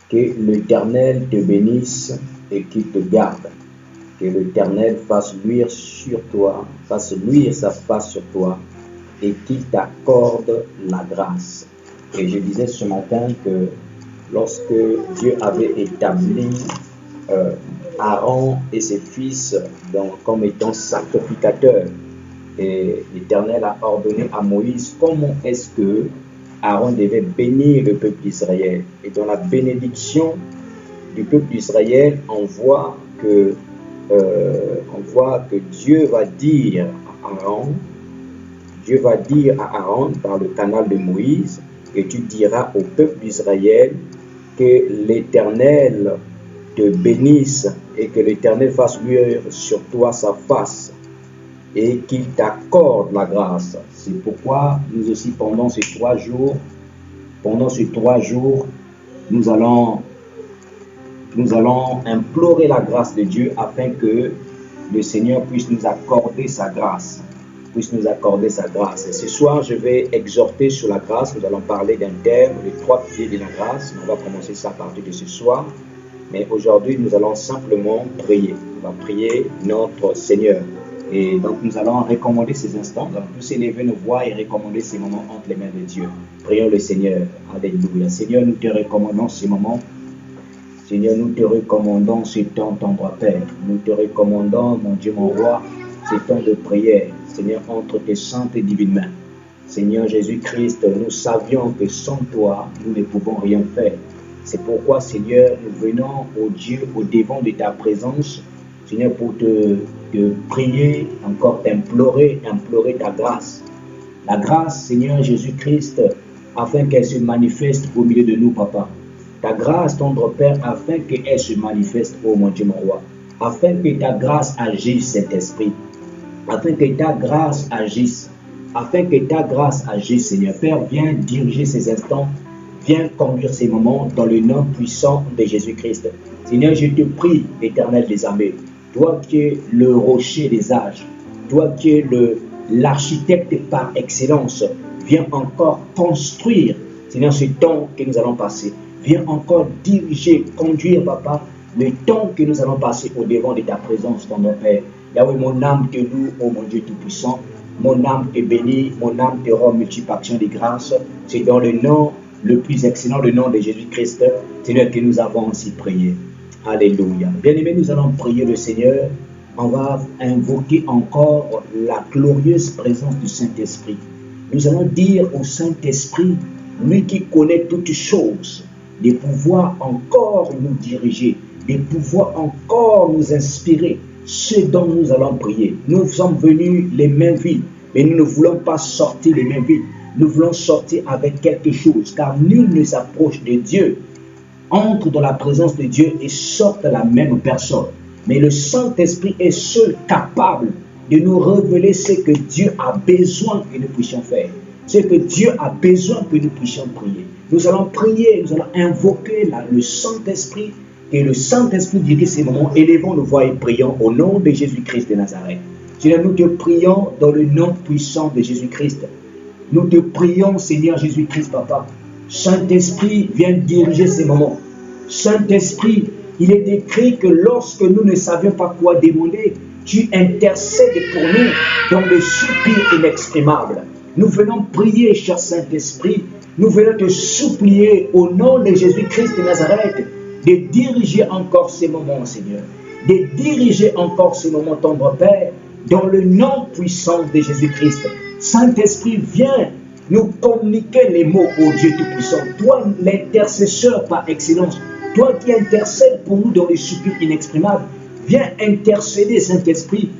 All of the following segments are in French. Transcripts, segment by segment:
Que l'Éternel te bénisse et qu'il te garde. Que l'Éternel fasse luire sur toi, fasse luire sa face sur toi et qu'il t'accorde la grâce. Et je disais ce matin que lorsque Dieu avait établi Aaron et ses fils comme étant sacrificateurs, et l'Éternel a ordonné à Moïse comment est-ce que Aaron devait bénir le peuple d'Israël. Et dans la bénédiction du peuple d'Israël, on voit que Dieu va dire à Aaron par le canal de Moïse, et tu diras au peuple d'Israël que l'Éternel te bénisse et que l'Éternel fasse luire sur toi sa face et qu'il t'accorde la grâce. C'est pourquoi nous aussi pendant ces 3 jours, nous allons implorer la grâce de Dieu afin que le Seigneur puisse nous accorder sa grâce. Et ce soir, je vais exhorter sur la grâce. Nous allons parler d'un thème, les 3 piliers de la grâce. On va commencer ça à partir de ce soir. Mais aujourd'hui, nous allons simplement prier. On va prier notre Seigneur. Et donc, nous allons recommander ces instants. Nous allons tous élever nos voix et recommander ces moments entre les mains de Dieu. Prions le Seigneur. Alléluia. Seigneur, nous te recommandons ces moments. Seigneur, nous te recommandons ce temps, tendre Père. Nous te recommandons, mon Dieu, mon roi, ces temps de prière. Seigneur, entre tes saintes et divines mains. Seigneur Jésus-Christ, nous savions que sans toi, nous ne pouvons rien faire. C'est pourquoi, Seigneur, nous venons, ô Dieu, au devant de ta présence, Seigneur, pour te prier, encore implorer ta grâce. La grâce, Seigneur Jésus-Christ, afin qu'elle se manifeste au milieu de nous, Papa. Ta grâce, tendre Père, afin qu'elle se manifeste, ô mon Dieu, mon roi. Afin que ta grâce agisse, Saint-Esprit. Afin que ta grâce agisse. Seigneur. Père, viens diriger ces instants. Viens conduire ces moments dans le nom puissant de Jésus-Christ. Seigneur, je te prie, l'Éternel des armées, toi qui es le rocher des âges, toi qui es l'architecte par excellence, viens encore construire, Seigneur, ce temps que nous allons passer. Viens encore diriger, conduire, Papa, le temps que nous allons passer au devant de ta présence, ton Père. Là où mon âme te loue, oh mon Dieu Tout-Puissant, mon âme te bénit, mon âme te rend multiple action de grâce. C'est dans le nom le plus excellent, le nom de Jésus-Christ, Seigneur, que nous avons ainsi prié. Alléluia. Bien-aimés, nous allons prier le Seigneur. On va invoquer encore la glorieuse présence du Saint-Esprit. Nous allons dire au Saint-Esprit, lui qui connaît toutes choses, de pouvoir encore nous diriger, de pouvoir encore nous inspirer ce dont nous allons prier. Nous sommes venus les mains vides, mais nous ne voulons pas sortir les mains vides. Nous voulons sortir avec quelque chose, car nul ne s'approche de Dieu, entre dans la présence de Dieu et sorte la même personne. Mais le Saint-Esprit est seul capable de nous révéler ce que Dieu a besoin que nous puissions faire, ce que Dieu a besoin que nous puissions prier. Nous allons prier, nous allons invoquer le Saint-Esprit, et le Saint-Esprit dirige ces moments. Élevons nos voix et prions au nom de Jésus-Christ de Nazareth. Seigneur, nous te prions dans le nom puissant de Jésus-Christ. Nous te prions, Seigneur Jésus-Christ, Papa. Saint-Esprit, viens diriger ces moments. Saint-Esprit, il est écrit que lorsque nous ne savions pas quoi demander, tu intercèdes pour nous dans le soupir inexprimable. Nous venons prier, cher Saint-Esprit. Nous venons te supplier au nom de Jésus-Christ de Nazareth de diriger encore ces moments, Seigneur. De diriger encore ces moments, tendre Père, dans le nom puissant de Jésus-Christ. Saint-Esprit, viens nous communiquer les mots, ô Dieu Tout-Puissant. Toi, l'intercesseur par excellence, toi qui intercèdes pour nous dans les soupirs inexprimables, viens intercéder, Saint-Esprit.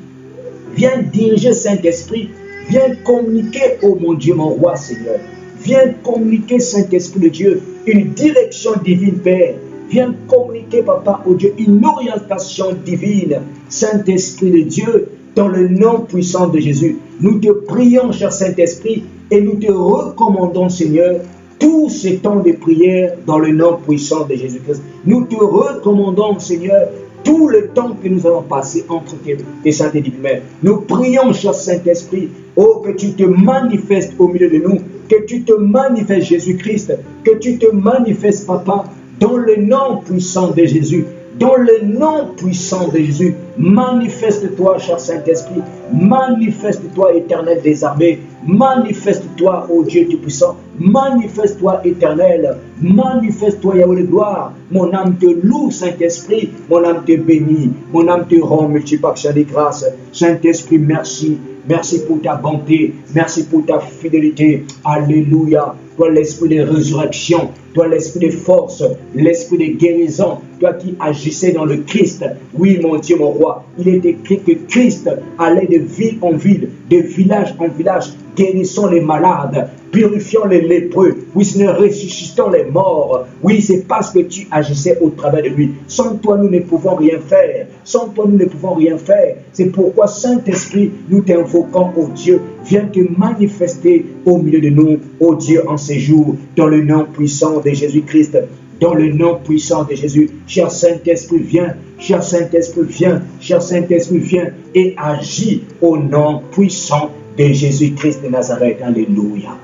Viens diriger, Saint-Esprit. Viens communiquer, ô mon Dieu, mon roi, Seigneur. Viens communiquer, Saint-Esprit de Dieu, une direction divine, Père. Viens communiquer, Papa, ô Dieu, une orientation divine, Saint-Esprit de Dieu, dans le nom puissant de Jésus. Nous te prions, cher Saint-Esprit, et nous te recommandons, Seigneur, tout ce temps de prière dans le nom puissant de Jésus-Christ. Nous te recommandons, Seigneur, tout le temps que nous allons passer entre tes saintes et divines mains. Nous prions, cher Saint-Esprit, oh, que tu te manifestes au milieu de nous, que tu te manifestes, Jésus-Christ, que tu te manifestes, Papa, dans le nom puissant de Jésus. Dans le nom puissant de Jésus, manifeste-toi, cher Saint-Esprit, manifeste-toi, Éternel des armées, manifeste-toi, ô Dieu Tout-Puissant, manifeste-toi, Éternel, manifeste-toi, Yahweh de gloire. Mon âme te loue, Saint-Esprit, mon âme te bénit, mon âme te rend multiplication des grâces. Saint-Esprit, merci. Merci pour ta bonté, merci pour ta fidélité. Alléluia. Toi l'esprit de résurrection, toi l'esprit de force, l'esprit de guérison, toi qui agissais dans le Christ. Oui, mon Dieu, mon roi, il est écrit que Christ allait de ville en ville, de village en village, guérissant les malades, purifiant les lépreux, oui, Seigneur, ressuscitant les morts. Oui, c'est parce que tu agissais au travers de lui. Sans toi, nous ne pouvons rien faire. Sans toi, nous ne pouvons rien faire. C'est pourquoi, Saint-Esprit, nous t'invoquons, ô Dieu, viens te manifester au milieu de nous, ô Dieu, en ces jours, dans le nom puissant de Jésus-Christ. Dans le nom puissant de Jésus, cher Saint-Esprit, viens, cher Saint-Esprit, viens, cher Saint-Esprit, viens et agis au nom puissant de Jésus-Christ de Nazareth. Alléluia.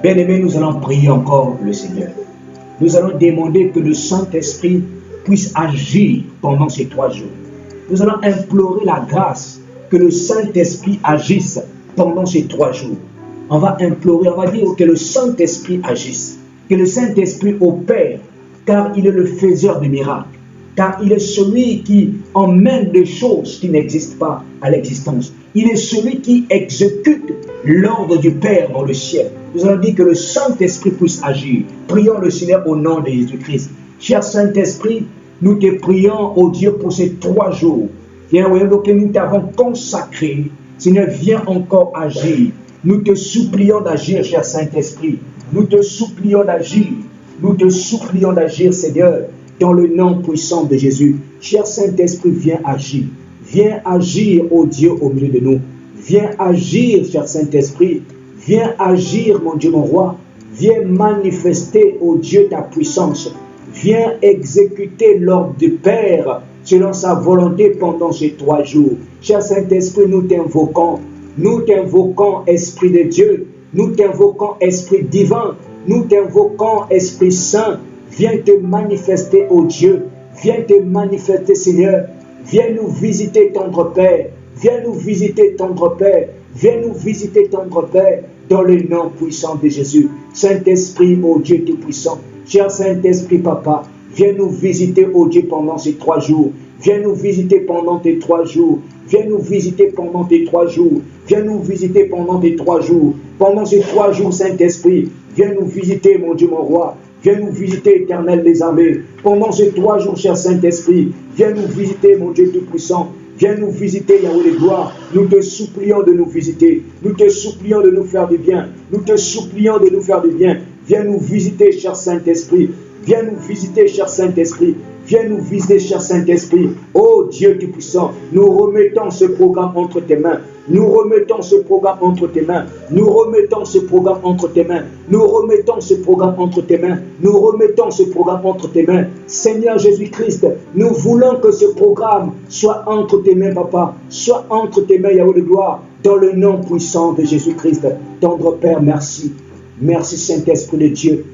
Bien-aimés, nous allons prier encore le Seigneur. Nous allons demander que le Saint-Esprit puisse agir pendant ces 3 jours. Nous allons implorer la grâce que le Saint-Esprit agisse pendant ces 3 jours. On va implorer, on va dire que le Saint-Esprit agisse, que le Saint-Esprit opère, car il est le faiseur de miracles, car il est celui qui emmène des choses qui n'existent pas à l'existence. Il est celui qui exécute l'ordre du Père dans le ciel. Nous allons dire que le Saint-Esprit puisse agir. Prions le Seigneur au nom de Jésus-Christ. Cher Saint-Esprit, nous te prions, ô Dieu, pour ces 3 jours. Viens, que nous t'avons consacré. Seigneur, viens encore agir. Nous te supplions d'agir, cher Saint-Esprit. Nous te supplions d'agir. Nous te supplions d'agir, Seigneur, dans le nom puissant de Jésus. Cher Saint-Esprit, viens agir. Viens agir, ô Dieu, au milieu de nous. Viens agir, cher Saint-Esprit. Viens agir, mon Dieu, mon roi. Viens manifester, ô Dieu, ta puissance. Viens exécuter l'ordre du Père selon sa volonté pendant ces 3 jours. Cher Saint-Esprit, nous t'invoquons. Nous t'invoquons, Esprit de Dieu. Nous t'invoquons, Esprit divin. Nous t'invoquons, Esprit Saint. Viens te manifester, ô Dieu. Viens te manifester, Seigneur. Viens nous visiter, tendre Père. Viens nous visiter, tendre Père. Viens nous visiter, tendre Père, dans le nom puissant de Jésus. Saint-Esprit, ô Dieu Tout-Puissant. Cher Saint-Esprit, Papa, viens nous visiter, ô Dieu, pendant ces 3 jours. Viens nous visiter pendant tes 3 jours. Viens nous visiter pendant tes 3 jours. Viens nous visiter pendant tes 3 jours. Pendant ces 3 jours, Saint-Esprit, viens nous visiter, mon Dieu, mon roi. Viens nous visiter, Éternel des armées. Pendant ces 3 jours, cher Saint-Esprit, viens nous visiter, mon Dieu Tout-Puissant. Viens nous visiter, Yahweh de gloire. Nous te supplions de nous visiter. Nous te supplions de nous faire du bien. Nous te supplions de nous faire du bien. Viens nous visiter, cher Saint-Esprit. Viens nous visiter, cher Saint-Esprit. Viens nous visiter, cher Saint-Esprit. Oh Dieu Tout-Puissant, nous remettons ce programme entre tes mains. Nous remettons ce programme entre tes mains. Nous remettons ce programme entre tes mains. Nous remettons ce programme entre tes mains. Nous remettons ce programme entre tes mains. Seigneur Jésus-Christ, nous voulons que ce programme soit entre tes mains, Papa. Soit entre tes mains, Yahweh de gloire, dans le nom puissant de Jésus-Christ. Tendre Père, merci. Merci Saint-Esprit de Dieu.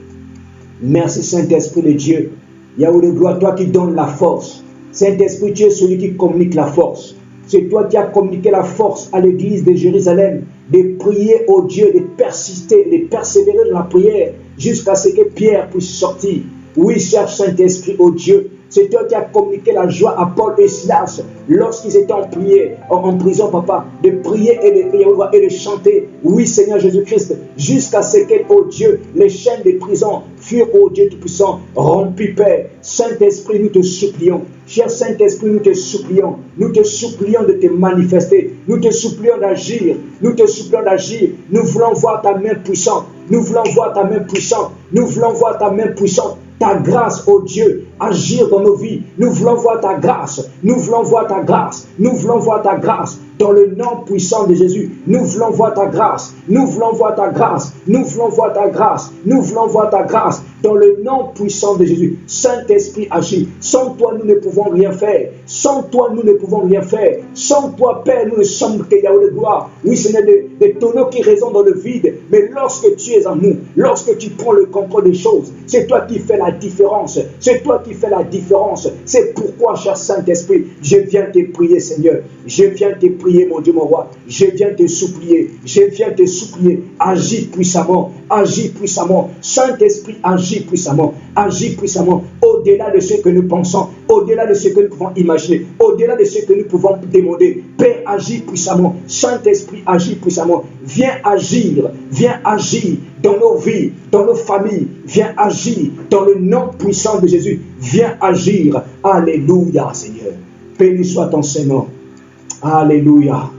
Merci Saint-Esprit de Dieu. Yahweh de gloire, toi qui donnes la force. Saint-Esprit, tu es celui qui communique la force. C'est toi qui as communiqué la force à l'église de Jérusalem de prier au Dieu, de persister, de persévérer dans la prière jusqu'à ce que Pierre puisse sortir. Oui, cher Saint-Esprit, ô Dieu, c'est toi qui as communiqué la joie à Paul et Silas lorsqu'ils étaient en prison, Papa, de prier et de chanter. Oui, Seigneur Jésus-Christ, jusqu'à ce que, ô Dieu, les chaînes de prison furent, ô Dieu Tout-Puissant, rompues, Père. Saint-Esprit, nous te supplions. Cher Saint-Esprit, nous te supplions de te manifester, nous te supplions d'agir, nous te supplions d'agir, nous voulons voir ta main puissante, nous voulons voir ta main puissante, nous voulons voir ta main puissante, ta grâce, ô Dieu, agir dans nos vies, nous voulons voir ta grâce, nous voulons voir ta grâce, nous voulons voir ta grâce, dans le nom puissant de Jésus, nous voulons voir ta grâce, nous voulons voir ta grâce, nous voulons voir ta grâce, nous voulons voir ta grâce, dans le nom puissant de Jésus. Saint-Esprit, agis. Sans toi, nous ne pouvons rien faire. Sans toi, nous ne pouvons rien faire. Sans toi, Père, nous ne sommes que Yahweh de gloire. Oui, Seigneur, des tonneaux qui résonnent dans le vide. Mais lorsque tu es en nous, lorsque tu prends le contrôle des choses, c'est toi qui fais la différence. C'est toi qui fais la différence. C'est pourquoi, cher Saint-Esprit, je viens te prier, Seigneur. Je viens te prier, mon Dieu, mon roi. Je viens te supplier. Je viens te supplier. Agis puissamment. Agis puissamment. Saint-Esprit, agis puissamment. Agis puissamment. Au-delà de ce que nous pensons, au-delà de ce que nous pouvons imaginer, au-delà de ce que nous pouvons demander. Père, agis puissamment. Saint-Esprit, agis puissamment. Viens agir dans nos vies, dans nos familles. Viens agir dans le nom puissant de Jésus. Viens agir. Alléluia, Seigneur. Béni soit ton Seigneur. Alléluia.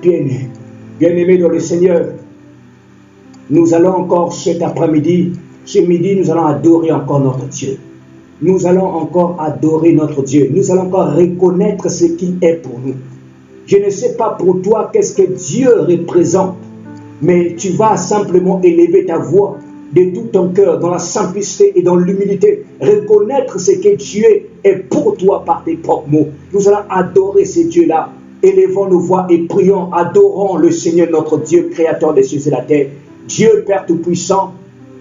Bien-aimé dans le Seigneur, nous allons encore cet après-midi, ce midi, nous allons adorer encore notre Dieu. Nous allons encore adorer notre Dieu. Nous allons encore reconnaître ce qu'il est pour nous. Je ne sais pas pour toi qu'est-ce que Dieu représente, mais tu vas simplement élever ta voix de tout ton cœur, dans la simplicité et dans l'humilité, reconnaître ce que Dieu est pour toi par tes propres mots. Nous allons adorer ce Dieu-là. Élevons nos voix et prions, adorons le Seigneur notre Dieu, créateur des cieux et de la terre. Dieu Père Tout-Puissant,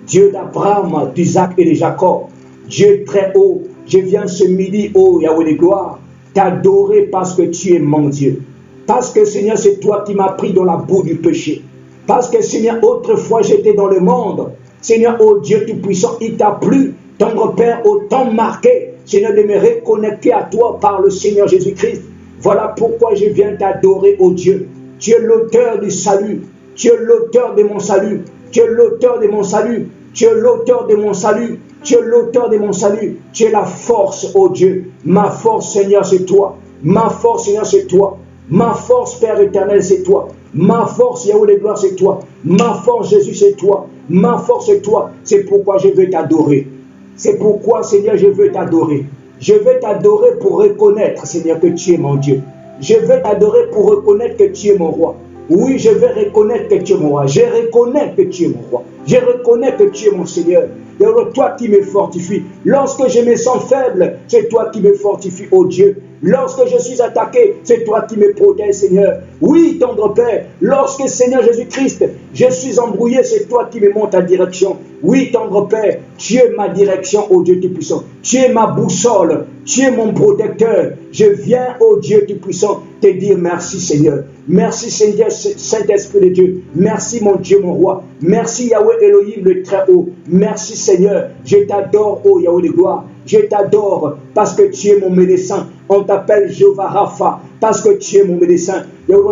Dieu d'Abraham, d'Isaac et de Jacob, Dieu très haut, je viens ce midi, ô Yahweh de gloire, t'adorer parce que tu es mon Dieu. Parce que Seigneur, c'est toi qui m'as pris dans la boue du péché. Parce que Seigneur, autrefois j'étais dans le monde. Seigneur, ô Dieu Tout-Puissant, il t'a plu, tendre Père, autant marqué, Seigneur, de me reconnecter à toi par le Seigneur Jésus-Christ. Voilà pourquoi je viens t'adorer, ô Dieu. Tu es l'auteur du salut. Tu es l'auteur de mon salut. Tu es l'auteur de mon salut. Tu es l'auteur de mon salut. Tu es l'auteur de mon salut. Tu es la force, ô Dieu. Ma force, Seigneur, c'est toi. Ma force, Seigneur, c'est toi. Ma force, Père éternel, c'est toi. Ma force, Yahweh de gloire, c'est toi. Ma force, Jésus, c'est toi. Ma force, c'est toi. C'est pourquoi je veux t'adorer. C'est pourquoi, Seigneur, je veux t'adorer. Je vais t'adorer pour reconnaître, Seigneur, que tu es mon Dieu. Je vais t'adorer pour reconnaître que tu es mon roi. Oui, je vais reconnaître que tu es mon roi. Je reconnais que tu es mon roi. Je reconnais que tu es mon Seigneur. Et alors, toi qui me fortifies. Lorsque je me sens faible, c'est toi qui me fortifies, ô Dieu. Lorsque je suis attaqué, c'est toi qui me protèges, Seigneur. Oui, tendre Père, lorsque, Seigneur Jésus-Christ, je suis embrouillé, c'est toi qui me montes en direction. Oui, tendre Père, tu es ma direction, ô Dieu Tout-Puissant. Tu es ma boussole, tu es mon protecteur. Je viens, ô Dieu Tout-Puissant, te dire merci, Seigneur. Merci, Seigneur, Saint-Esprit de Dieu. Merci, mon Dieu, mon roi. Merci, Yahweh Elohim, le Très-Haut. Merci, Seigneur. Je t'adore, ô Yahweh de gloire. Je t'adore parce que tu es mon médecin. On t'appelle Jéhovah Rapha parce que tu es mon médecin.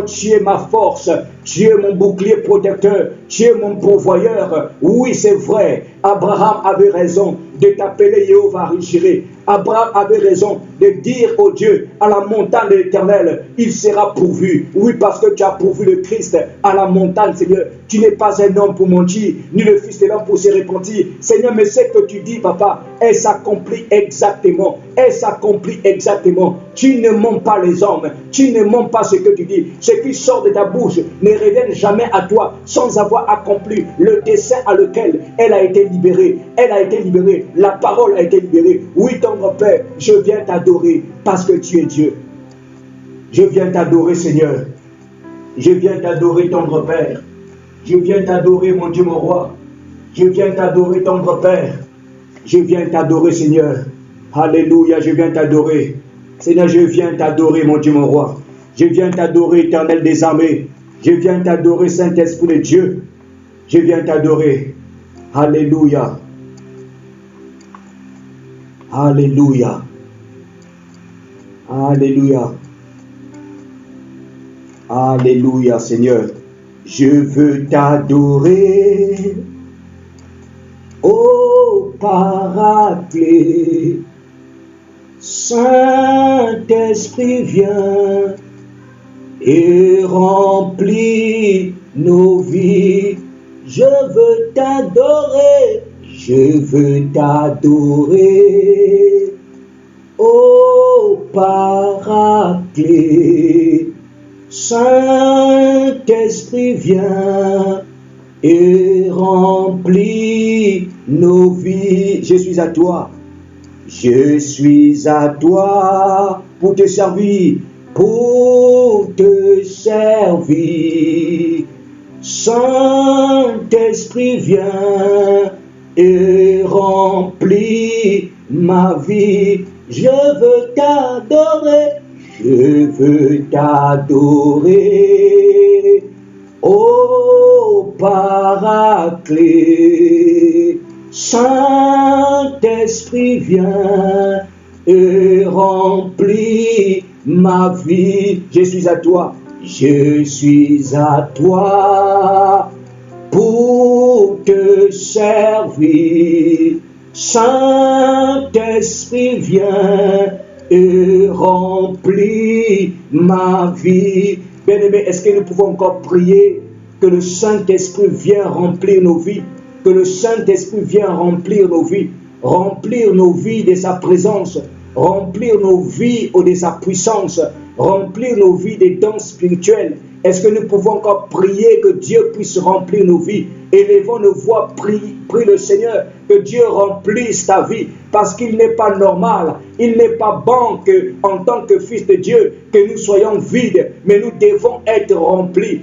Tu es ma force. Tu es mon bouclier protecteur. Tu es mon pourvoyeur. Oui, c'est vrai. Abraham avait raison de t'appeler Jéhovah Jireh. Abraham avait raison de dire au Dieu, à la montagne de l'Éternel, il sera pourvu. Oui, parce que tu as pourvu le Christ à la montagne, Seigneur. Tu n'es pas un homme pour mentir, ni le fils de l'homme pour se repentir. Seigneur, mais ce que tu dis, papa, elle s'accomplit exactement. Elle s'accomplit exactement. Tu ne mens pas les hommes. Tu ne mens pas ce que tu dis. Ce qui sort de ta bouche ne revienne jamais à toi sans avoir accompli le dessein à lequel elle a été libérée. Elle a été libérée. La parole a été libérée. Oui, tendre Père, je viens t'adorer parce que tu es Dieu. Je viens t'adorer, Seigneur. Je viens t'adorer, tendre Père. Je viens t'adorer, mon Dieu, mon roi. Je viens t'adorer, tendre Père. Je viens t'adorer, Seigneur. Alléluia, je viens t'adorer. Seigneur, je viens t'adorer, mon Dieu, mon roi. Je viens t'adorer, Éternel des armées. Je viens t'adorer, Saint-Esprit de Dieu. Je viens t'adorer. Alléluia. Alléluia. Alléluia. Alléluia, Seigneur. Je veux t'adorer, ô Paraclet. Saint-Esprit, viens et remplis nos vies. Je veux t'adorer, je veux t'adorer, ô Paraclet. Saint-Esprit, viens et remplis nos vies. Je suis à toi. Je suis à toi pour te servir, pour te servir. Saint-Esprit, viens et remplis ma vie. Je veux t'adorer, je veux t'adorer. Ô Paraclet, Saint-Esprit, viens et remplis ma vie. Je suis à toi, je suis à toi pour te servir. Saint-Esprit, viens et remplis ma vie. Bien-aimés, est-ce que nous pouvons encore prier que le Saint-Esprit vienne remplir nos vies, que le Saint-Esprit vienne remplir nos vies de sa présence, remplir nos vies de sa puissance, remplir nos vies des dons spirituels. Est-ce que nous pouvons encore prier que Dieu puisse remplir nos vies? Élevons nos voix, prie le Seigneur, que Dieu remplisse ta vie, parce qu'il n'est pas normal, il n'est pas bon que, en tant que fils de Dieu, que nous soyons vides, mais nous devons être remplis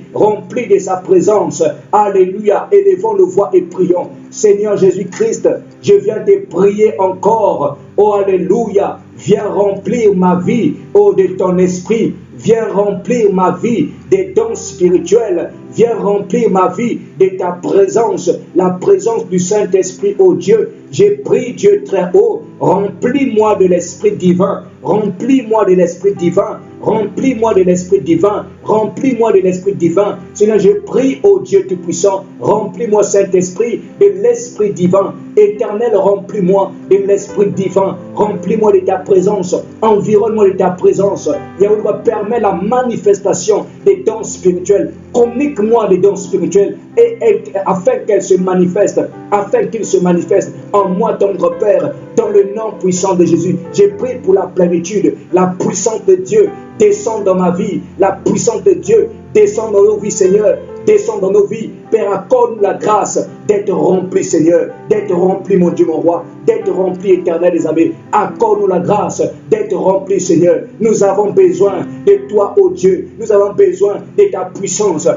de sa présence. Alléluia, élevons nos voix et prions. Seigneur Jésus-Christ, je viens te prier encore. Oh Alléluia, viens remplir ma vie, oh de ton esprit. Viens remplir ma vie des dons spirituels. Viens remplir ma vie de ta présence, la présence du Saint-Esprit, oh Dieu. J'ai pris Dieu très haut. Remplis-moi de l'Esprit divin. Remplis-moi de l'Esprit divin. Remplis-moi de l'Esprit divin. Remplis-moi de l'Esprit divin. Seigneur, je prie, ô Dieu Tout-Puissant, remplis-moi, Saint-Esprit, de l'Esprit divin. Éternel, remplis-moi de l'Esprit divin. Remplis-moi de ta présence. Environne-moi de ta présence. Yahweh, permets la manifestation des dons spirituels. Communique-moi des dons spirituels afin qu'elles se manifestent, afin qu'ils se manifestent en moi, ton Père, dans le nom puissant de Jésus. J'ai prié pour la plénitude, la puissance de Dieu descend dans ma vie, la puissance de Dieu descend dans nos vies, Seigneur, descend dans nos vies. Père, accorde-nous la grâce d'être rempli, Seigneur, d'être rempli, mon Dieu, mon roi, d'être rempli, éternel des armées. Accorde-nous la grâce d'être rempli, Seigneur. Nous avons besoin de toi, ô Dieu. Nous avons besoin de ta puissance.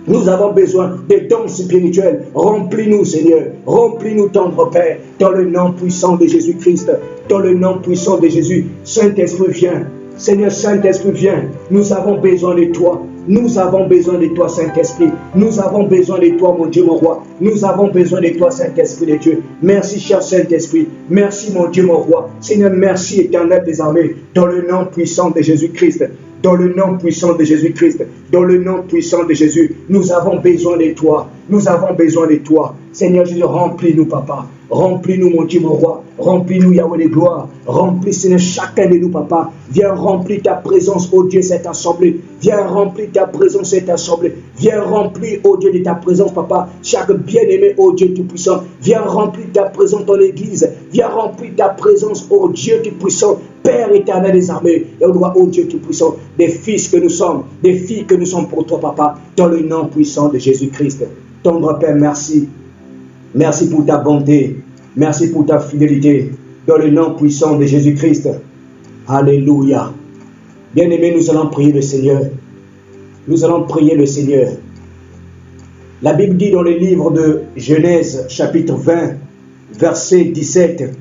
Nous avons besoin des dons spirituels. Remplis-nous, Seigneur. Remplis-nous, tendre Père, dans le nom puissant de Jésus-Christ. Dans le nom puissant de Jésus. Saint-Esprit, viens. Seigneur, Saint-Esprit, viens. Nous avons besoin de toi. Nous avons besoin de toi, Saint-Esprit. Nous avons besoin de toi, mon Dieu, mon roi. Nous avons besoin de toi, Saint-Esprit de Dieu. Merci, cher Saint-Esprit. Merci, mon Dieu, mon roi. Seigneur, merci, éternel des armées. Dans le nom puissant de Jésus-Christ. Dans le nom puissant de Jésus-Christ, dans le nom puissant de Jésus, nous avons besoin de toi. Nous avons besoin de toi. Seigneur Jésus, remplis-nous, Papa. Remplis-nous, mon Dieu, mon roi. Remplis-nous, Yahweh de gloire. Remplis, Seigneur, chacun de nous, Papa. Viens remplir ta présence, ô Dieu, cette assemblée. Viens remplir ta présence, cette assemblée. Viens remplir, ô Dieu, de ta présence, Papa. Chaque bien-aimé, ô Dieu Tout-Puissant. Viens remplir ta présence dans l'église. Viens remplir ta présence, ô Dieu Tout-Puissant. Père éternel des armées, et au droit, ô Dieu Tout-Puissant, des fils que nous sommes, des filles que nous sommes pour toi, Papa, dans le nom puissant de Jésus-Christ. Tendre Père, merci. Merci pour ta bonté. Merci pour ta fidélité. Dans le nom puissant de Jésus-Christ. Alléluia. Bien-aimés, nous allons prier le Seigneur. Nous allons prier le Seigneur. La Bible dit dans le livre de Genèse, chapitre 20, verset 17,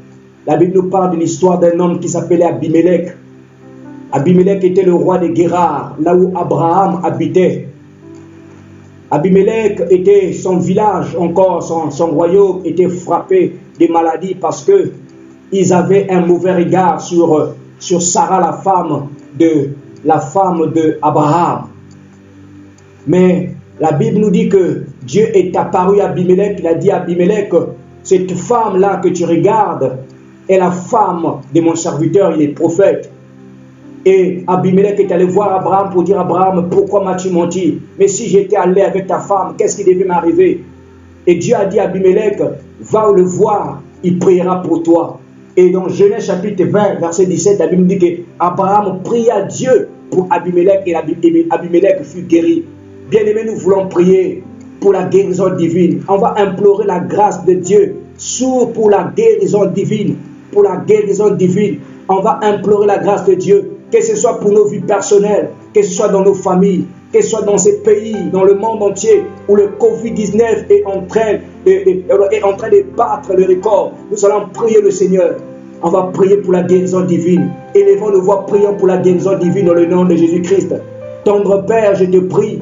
la Bible nous parle de l'histoire d'un homme qui s'appelait Abimelech. Abimelech était le roi de Guérar, là où Abraham habitait. Abimelech était son village, encore son royaume était frappé de maladies parce que ils avaient un mauvais regard sur Sarah, la femme de Abraham. Mais la Bible nous dit que Dieu est apparu à Abimelech. Il a dit à Abimelech, cette femme-là que tu regardes est la femme de mon serviteur, il est prophète. Et Abimelech est allé voir Abraham pour dire, Abraham, pourquoi m'as-tu menti? Mais si j'étais allé avec ta femme, qu'est-ce qui devait m'arriver? Et Dieu a dit à Abimelech, va le voir, il priera pour toi. Et dans Genèse chapitre 20, verset 17, la Bible dit qu'Abraham pria Dieu pour Abimelech et Abimelech fut guéri. Bien-aimés, nous voulons prier pour la guérison divine. On va implorer la grâce de Dieu s'ouvre pour la guérison divine. Pour la guérison divine, on va implorer la grâce de Dieu, que ce soit pour nos vies personnelles, que ce soit dans nos familles, que ce soit dans ces pays, dans le monde entier, où le Covid-19 est en train de battre le record. Nous allons prier le Seigneur. On va prier pour la guérison divine. Élevons nos voix, prions pour la guérison divine dans le nom de Jésus-Christ. Tendre Père, je te prie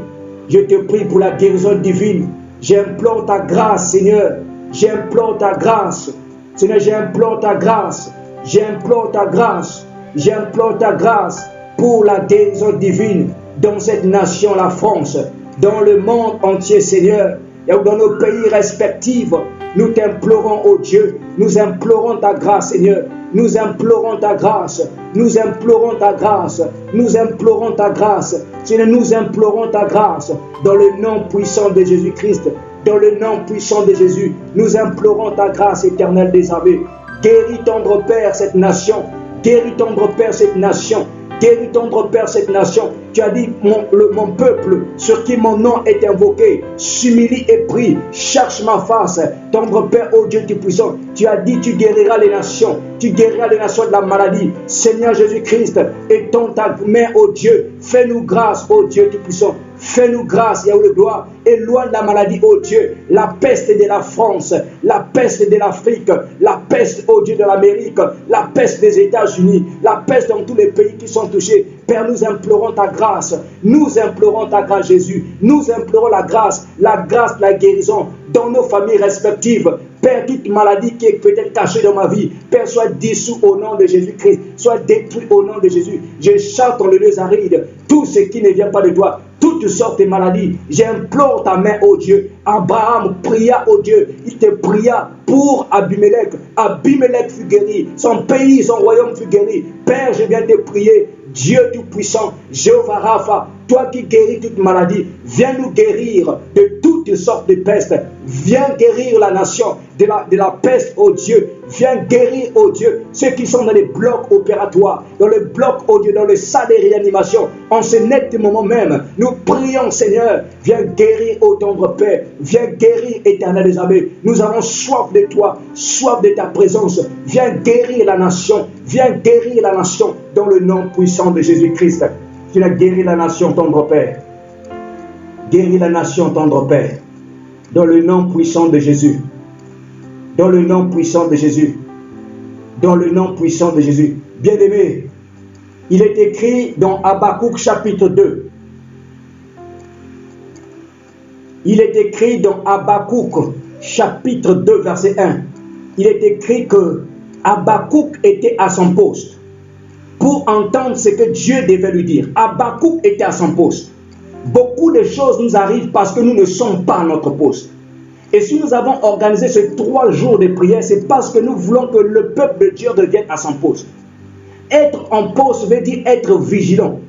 pour la guérison divine. J'implore ta grâce, Seigneur. J'implore ta grâce. Seigneur, j'implore ta grâce. J'implore ta grâce. J'implore ta grâce pour la guérison divine dans cette nation, la France, dans le monde entier, Seigneur, et dans nos pays respectifs. Nous t'implorons, ô Dieu, nous implorons ta grâce, Seigneur. Nous implorons ta grâce. Nous implorons ta grâce. Nous implorons ta grâce. Seigneur, nous implorons ta grâce dans le nom puissant de Jésus-Christ. Dans le nom puissant de Jésus, nous implorons ta grâce éternelle des armées. Guéris, tendre Père, cette nation. Guéris, tendre Père, cette nation. Guéris, tendre Père, cette nation. Tu as dit, mon peuple, sur qui mon nom est invoqué, s'humilie et prie, cherche ma face. Tendre Père, ô Dieu Tout-Puissant, tu as dit, tu guériras les nations. Tu guériras les nations de la maladie. Seigneur Jésus-Christ, étends ta main, ô Dieu. Fais-nous grâce, ô Dieu Tout-Puissant. Fais-nous grâce, Yahweh de gloire. Éloigne la maladie, ô Dieu. La peste de la France, la peste de l'Afrique, la peste, ô Dieu, de l'Amérique, la peste des États-Unis, la peste dans tous les pays qui sont touchés. Père, nous implorons ta grâce. Nous implorons ta grâce, Jésus. Nous implorons la grâce, de la guérison dans nos familles respectives. Père, toute maladie qui est peut-être cachée dans ma vie, Père, soit dissous au nom de Jésus-Christ, soit détruit au nom de Jésus. Je chante dans les lieux arides tout ce qui ne vient pas de toi, toutes sortes de maladies. J'implore ta main, ô Dieu. Abraham pria, ô Dieu, il te pria pour Abimelech. Abimelech fut guéri, son pays, son royaume fut guéri. Père, je viens te prier, Dieu Tout-Puissant, Jéhovah Rapha, toi qui guéris toute maladie, viens nous guérir de toutes sortes de pestes. Viens guérir la nation de la peste, ô Dieu. Viens guérir, ô Dieu, ceux qui sont dans les blocs opératoires, dans le bloc, ô Dieu, dans le salle de réanimation. En ce net moment même, nous prions, Seigneur, viens guérir, ô tendre Père. Viens guérir, Éternel des armées. Nous avons soif de toi, soif de ta présence. Viens guérir la nation. Viens guérir la nation dans le nom puissant de Jésus-Christ. Tu as guéri la nation, tendre Père. Guéris la nation, tendre Père. Dans le nom puissant de Jésus. Dans le nom puissant de Jésus. Dans le nom puissant de Jésus. Bien-aimé, il est écrit dans Habakkuk chapitre 2. Il est écrit dans Habakkuk chapitre 2 verset 1. Il est écrit que Habakkuk était à son poste pour entendre ce que Dieu devait lui dire. Habakkuk était à son poste. Beaucoup de choses nous arrivent parce que nous ne sommes pas à notre poste. Et si nous avons organisé ces 3 jours de prière, c'est parce que nous voulons que le peuple de Dieu revienne à son poste. Être en poste veut dire être vigilant,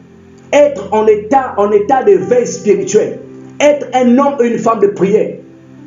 être en état de veille spirituelle, être un homme et une femme de prière.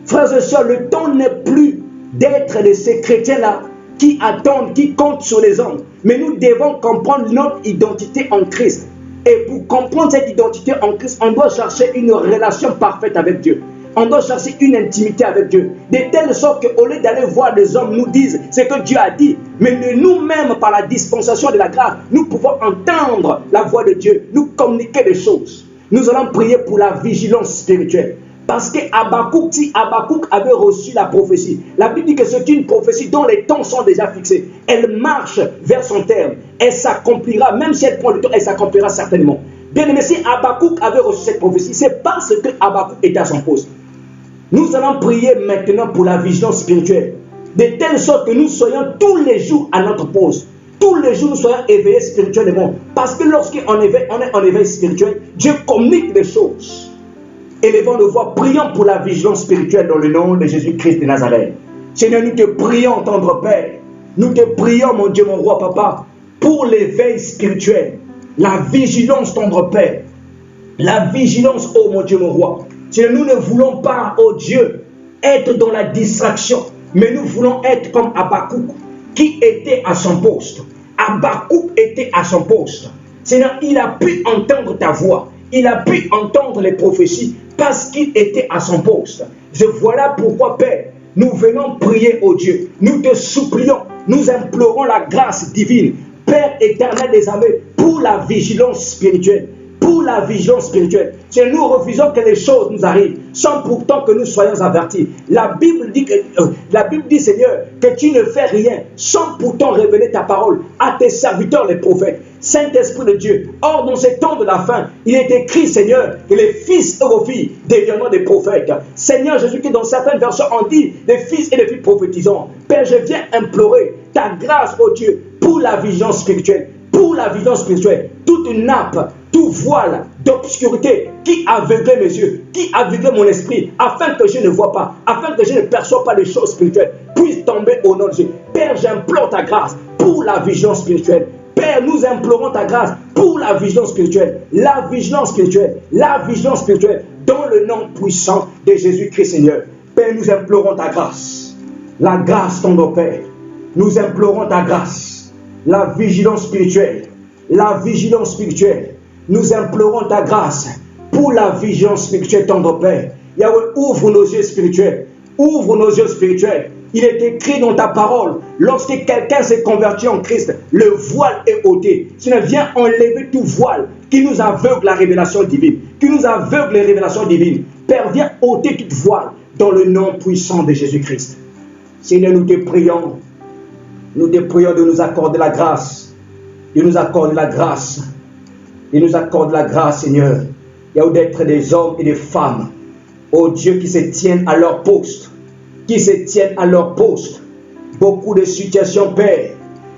Frères et sœurs, le temps n'est plus d'être de ces chrétiens-là qui attendent, qui comptent sur les hommes. Mais nous devons comprendre notre identité en Christ. Et pour comprendre cette identité en Christ, on doit chercher une relation parfaite avec Dieu. On doit chercher une intimité avec Dieu. De telle sorte qu'au lieu d'aller voir des hommes nous disent ce que Dieu a dit, mais nous-mêmes, par la dispensation de la grâce, nous pouvons entendre la voix de Dieu, nous communiquer des choses. Nous allons prier pour la vigilance spirituelle. Parce que Habakkuk, si Habakkuk avait reçu la prophétie, la Bible dit que c'est une prophétie dont les temps sont déjà fixés. Elle marche vers son terme. Elle s'accomplira, même si elle prend le temps, elle s'accomplira certainement. Bien aimé, si Habakkuk avait reçu cette prophétie, c'est parce que Habakkuk était à son poste. Nous allons prier maintenant pour la vigilance spirituelle. De telle sorte que nous soyons tous les jours à notre poste. Tous les jours, nous soyons éveillés spirituellement. Parce que lorsqu'on est en éveil spirituel, Dieu communique des choses. Élevons nos voix, prions pour la vigilance spirituelle dans le nom de Jésus-Christ de Nazareth. Seigneur, nous te prions, tendre Père. Nous te prions, mon Dieu, mon roi, papa, pour l'éveil spirituel. La vigilance, tendre Père. La vigilance, oh mon Dieu, mon roi. Seigneur, nous ne voulons pas, oh Dieu, être dans la distraction, mais nous voulons être comme Habakkuk, qui était à son poste. Habakkuk était à son poste. Seigneur, il a pu entendre ta voix. Il a pu entendre les prophéties parce qu'il était à son poste. Voilà pourquoi, Père, nous venons prier au Dieu. Nous te supplions, nous implorons la grâce divine, Père éternel des armées, pour la vigilance spirituelle. Pour la vigilance spirituelle. C'est nous refusons que les choses nous arrivent sans pourtant que nous soyons avertis. La Bible dit, Seigneur, que tu ne fais rien sans pourtant révéler ta parole à tes serviteurs, les prophètes. Saint-Esprit de Dieu. Or, dans ces temps de la fin, il est écrit, Seigneur, que les fils et vos filles deviendront des prophètes. Seigneur Jésus, qui dans certaines versions on dit des fils et des filles prophétisant. Père, je viens implorer ta grâce, ô Dieu, pour la vigilance spirituelle. Pour la vigilance spirituelle. Toute une nappe, tout voile d'obscurité qui aveuglait mes yeux, qui aveuglait mon esprit, afin que je ne vois pas, afin que je ne perçoive pas les choses spirituelles, puisse tomber au nom de Dieu. Père, j'implore ta grâce pour la vigilance spirituelle. Père, nous implorons ta grâce pour la vigilance spirituelle, la vigilance spirituelle, la vigilance spirituelle, dans le nom puissant de Jésus-Christ, Seigneur. Père, nous implorons ta grâce, la grâce, ton Père. Nous implorons ta grâce, la vigilance spirituelle, la vigilance spirituelle. Nous implorons ta grâce pour la vigilance spirituelle, tendre Père. Yahweh, ouvre nos yeux spirituels. Ouvre nos yeux spirituels. Il est écrit dans ta parole, lorsque quelqu'un s'est converti en Christ, le voile est ôté. Seigneur, viens enlever tout voile qui nous aveugle la révélation divine, qui nous aveugle les révélations divines. Père, viens ôter toute voile dans le nom puissant de Jésus-Christ. Seigneur, nous te prions de nous accorder la grâce, de nous accorder la grâce. Il nous accorde la grâce, Seigneur. Il y a d'être des hommes et des femmes, oh Dieu, qui se tiennent à leur poste. Qui se tiennent à leur poste. Beaucoup de situations, Père,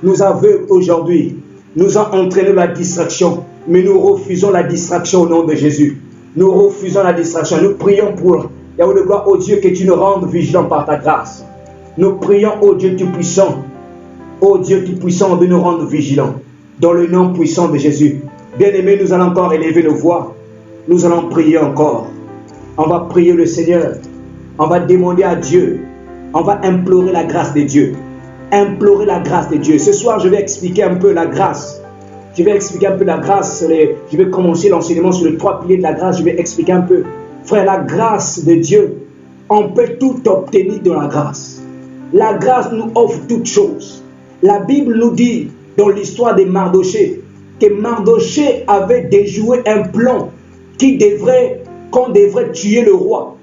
nous aveuglent aujourd'hui. Nous ont entraîné la distraction. Mais nous refusons la distraction au nom de Jésus. Nous refusons la distraction. Nous prions pour Yahweh de gloire, oh Dieu, que tu nous rendes vigilants par ta grâce. Nous prions, oh Dieu Tout-Puissant. Oh Dieu Tout-Puissant, de nous rendre vigilants. Dans le nom puissant de Jésus. Bien-aimés, nous allons encore élever nos voix. Nous allons prier encore. On va prier le Seigneur. On va demander à Dieu. On va implorer la grâce de Dieu. Implorer la grâce de Dieu. Ce soir, je vais expliquer un peu la grâce. Je vais expliquer un peu la grâce. Je vais commencer l'enseignement sur les 3 piliers de la grâce. Je vais expliquer un peu. Frère, la grâce de Dieu, on peut tout obtenir dans la grâce. La grâce nous offre toutes choses. La Bible nous dit, dans l'histoire de Mardoché, que Mardoché avait déjoué un plan qu'on devrait tuer le roi.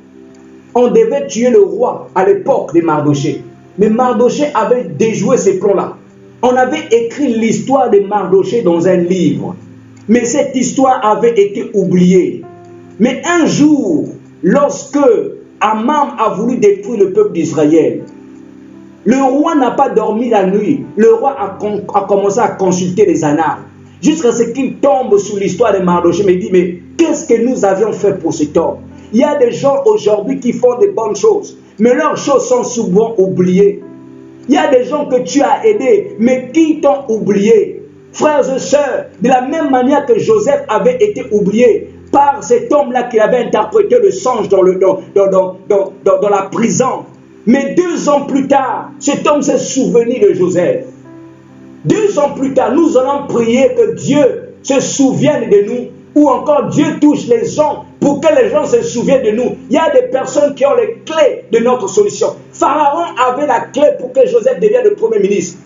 On devait tuer le roi à l'époque de Mardoché. Mais Mardoché avait déjoué ces plans-là. On avait écrit l'histoire de Mardoché dans un livre. Mais cette histoire avait été oubliée. Mais un jour, lorsque Aman a voulu détruire le peuple d'Israël, le roi n'a pas dormi la nuit. Le roi a commencé à consulter les annales. Jusqu'à ce qu'il tombe sur l'histoire de Mardoché. Mais il dit, mais qu'est-ce que nous avions fait pour cet homme? Il y a des gens aujourd'hui qui font de bonnes choses, mais leurs choses sont souvent oubliées. Il y a des gens que tu as aidés, mais qui t'ont oublié. Frères et sœurs, de la même manière que Joseph avait été oublié par cet homme-là qui avait interprété le songe dans la prison. Mais 2 ans plus tard, cet homme s'est souvenu de Joseph. 2 ans plus tard, nous allons prier que Dieu se souvienne de nous, ou encore Dieu touche les gens pour que les gens se souviennent de nous. Il y a des personnes qui ont les clés de notre solution. Pharaon avait la clé pour que Joseph devienne le premier ministre.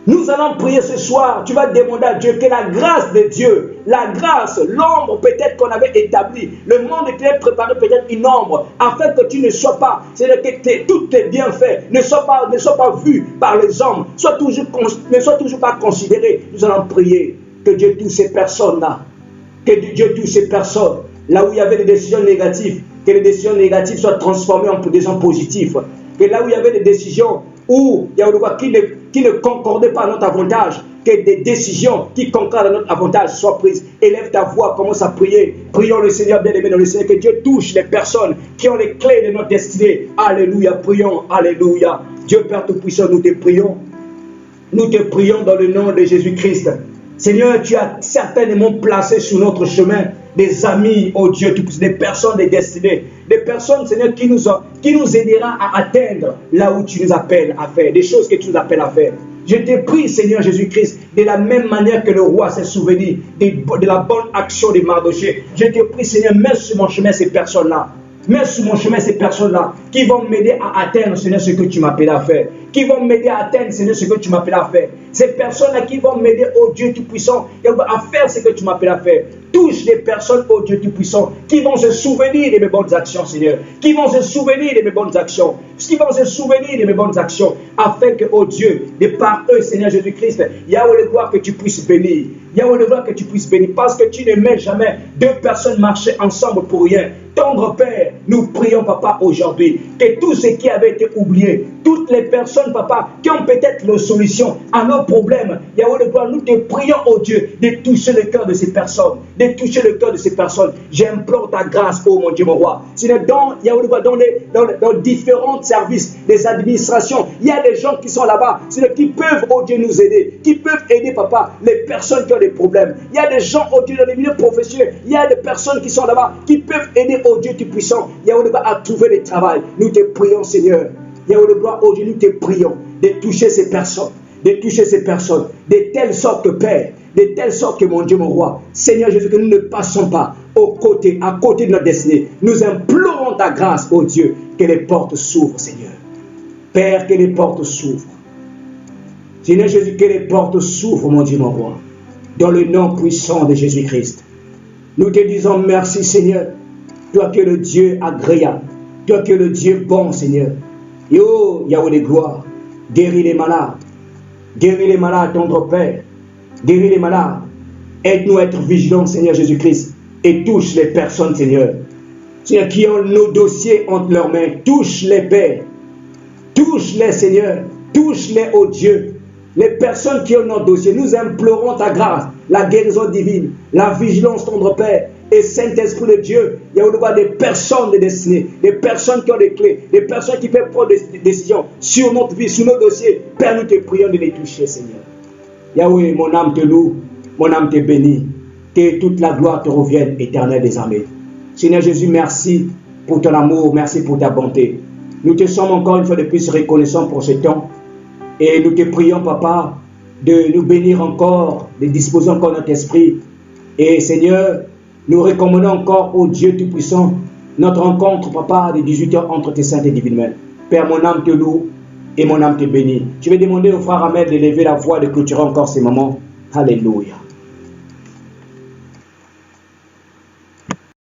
Nous allons prier ce soir. Tu vas demander à Dieu que la grâce de Dieu, la grâce, l'ombre peut-être qu'on avait établie, le monde était préparé peut-être une ombre, afin que tu ne sois pas, c'est-à-dire que tous tes bienfaits ne soient pas vus par les hommes, ne soient toujours pas considérés. Nous allons prier que Dieu touche ces personnes-là. Que Dieu touche ces personnes. Là où il y avait des décisions négatives, que les décisions négatives soient transformées en décisions positives. Que là où il y avait des décisions où il y a qui ne concordaient pas à notre avantage, que des décisions qui concordent à notre avantage soient prises. Élève ta voix, commence à prier. Prions le Seigneur bien-aimé dans le Seigneur, que Dieu touche les personnes qui ont les clés de notre destinée. Alléluia, prions, alléluia. Dieu Père Tout-Puissant, nous te prions. Nous te prions dans le nom de Jésus-Christ. Seigneur, tu as certainement placé sur notre chemin des amis, oh Dieu, des personnes des destinées, des personnes, Seigneur, qui nous aidera à atteindre là où tu nous appelles à faire, des choses que tu nous appelles à faire. Je te prie, Seigneur Jésus-Christ, de la même manière que le roi s'est souvenu de la bonne action de Mardoché. Je te prie, Seigneur, mets sur mon chemin ces personnes-là. Mets sur mon chemin ces personnes-là qui vont m'aider à atteindre, Seigneur, ce que tu m'appelles à faire. Qui vont m'aider à atteindre, Seigneur, ce que tu m'appelles à faire. Ces personnes-là qui vont m'aider, oh Dieu Tout-Puissant, à faire ce que tu m'appelles à faire. Touche les personnes, oh Dieu Tout-Puissant, qui vont se souvenir de mes bonnes actions, Seigneur. Qui vont se souvenir de mes bonnes actions. Qui vont se souvenir de mes bonnes actions. Afin que, oh Dieu, de par eux, Seigneur Jésus-Christ, Yahweh, le gloire que tu puisses bénir. Yahweh, le gloire que tu puisses bénir. Parce que tu ne mets jamais deux personnes marcher ensemble pour rien. Tendre Père, nous prions, Papa, aujourd'hui, que tout ce qui avait été oublié, toutes les personnes, Papa, qui ont peut-être la solution à nos problèmes, Yahweh, le gloire, nous te prions, oh Dieu, de toucher le cœur de ces personnes, de toucher le cœur de ces personnes. J'implore ta grâce, oh mon Dieu, mon roi. Sinon, Yahweh, le gloire, dans différents services, les administrations, il y a des gens qui sont là-bas, qui peuvent, oh Dieu, nous aider, qui peuvent aider, Papa, les personnes qui ont des problèmes. Il y a des gens, oh Dieu, dans les milieux professionnels, il y a des personnes qui sont là-bas, qui peuvent aider, oh Dieu Tout-Puissant, Yahweh, à trouver le travail. Nous te prions, Seigneur. Yahweh, aujourd'hui, nous te prions de toucher ces personnes, de telle sorte que, Père, de telle sorte que, mon Dieu, mon roi, Seigneur Jésus, que nous ne passons pas à côté de notre destinée. Nous implorons ta grâce, oh Dieu, que les portes s'ouvrent, Seigneur. Père, que les portes s'ouvrent. Seigneur Jésus, que les portes s'ouvrent, mon Dieu, mon roi, dans le nom puissant de Jésus-Christ. Nous te disons merci, Seigneur. Toi qui es le Dieu agréable, toi qui es le Dieu bon, Seigneur. Yo, Yahweh de gloire, guéris les malades, tendre Père, guéris les malades. Aide-nous à être vigilants, Seigneur Jésus-Christ, et touche les personnes, Seigneur. Seigneur, qui ont nos dossiers entre leurs mains, touche-les, Père. Touche-les, Seigneur, touche-les, oh Dieu. Les personnes qui ont nos dossiers, nous implorons ta grâce, la guérison divine, la vigilance, tendre Père. Et Saint-Esprit de Dieu, il y a des personnes de destinée, des personnes qui ont des clés, des personnes qui peuvent prendre des décisions sur notre vie, sur nos dossiers. Père, nous te prions de les toucher, Seigneur. Yahweh, mon âme te loue, mon âme te bénit. Que toute la gloire te revienne, Éternel des armées. Seigneur Jésus, merci pour ton amour, merci pour ta bonté. Nous te sommes encore une fois de plus reconnaissants pour ce temps. Et nous te prions, Papa, de nous bénir encore, de disposer encore notre esprit. Et Seigneur, nous recommandons encore au Dieu Tout-Puissant notre rencontre, Papa, de 18h entre tes saintes et divines mains. Père, mon âme te loue et mon âme te bénit. Je vais demander au frère Ahmed de lever la voix, de clôturer encore ces moments. Alléluia.